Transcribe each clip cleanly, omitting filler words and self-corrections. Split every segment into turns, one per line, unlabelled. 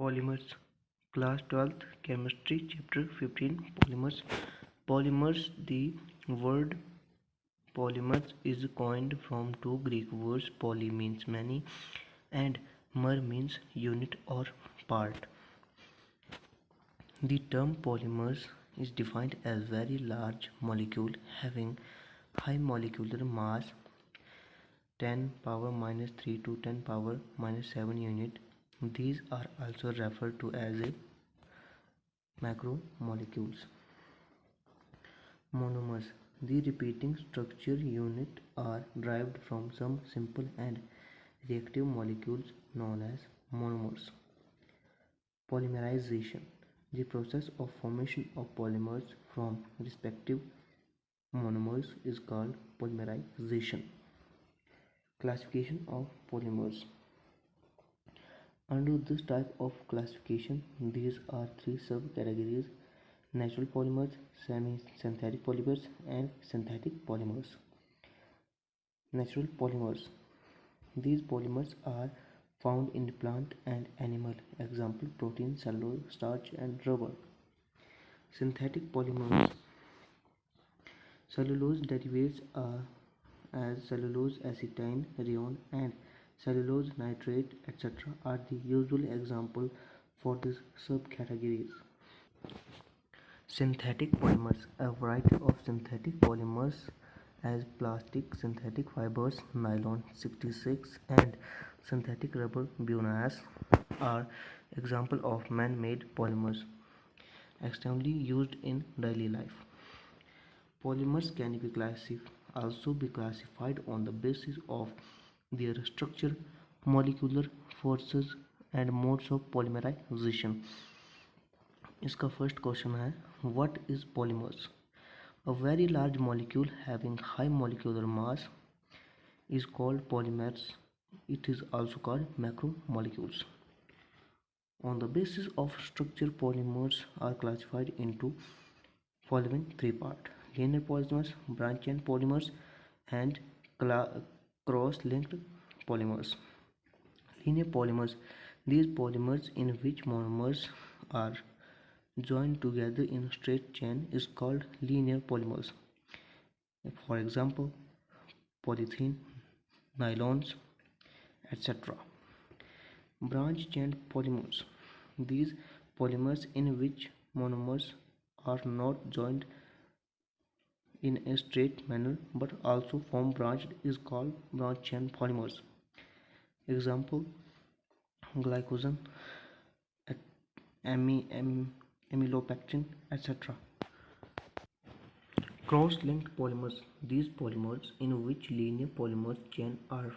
Polymers. Class 12th Chemistry Chapter 15 Polymers. Polymers. The word polymers is coined from two Greek words. Poly means many and mer means unit or part. The term polymers is defined as very large molecule having high molecular mass 10 power minus 3 to 10 power minus 7 unit. These are also referred to as macromolecules. Monomers. The repeating structure unit are derived from some simple and reactive molecules known as monomers. Polymerization. The process of formation of polymers from respective monomers is called polymerization. Classification of polymers. Under this type of classification, these are three subcategories: natural polymers, semi-synthetic polymers, and synthetic polymers. Natural polymers. These polymers are found in plant and animal. Example: protein, cellulose, starch, and rubber. Synthetic polymers. Cellulose derivatives are as cellulose acetine, rayon, and cellulose nitrate, etc. are the usual example for these subcategories. Synthetic polymers. A variety of synthetic polymers as plastic, synthetic fibers, nylon 66, and synthetic rubber biomass are examples of man-made polymers extensively used in daily life. Polymers can also be classified on the basis of their structure, molecular forces, and modes of polymerization. इसका first question है, what is polymers? A very large molecule having high molecular mass is called polymers. It is also called macromolecules. On the basis of structure, polymers are classified into following three parts: linear polymers, branch chain polymers, and cross-linked polymers. Linear polymers. These polymers in which monomers are joined together in a straight chain is called linear polymers. For example, polythene, nylons, etc. Branch chain polymers. These polymers in which monomers are not joined in a straight manner but also form branched is called branch chain polymers. Example: glycogen, amylopectin, etc. Cross-linked polymers. These polymers in which linear polymer chain are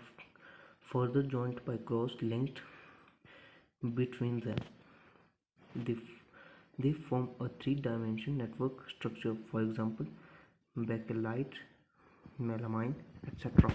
further joined by cross-linked between them. They form a three-dimensional network structure. For example, bakelite, melamine, etc.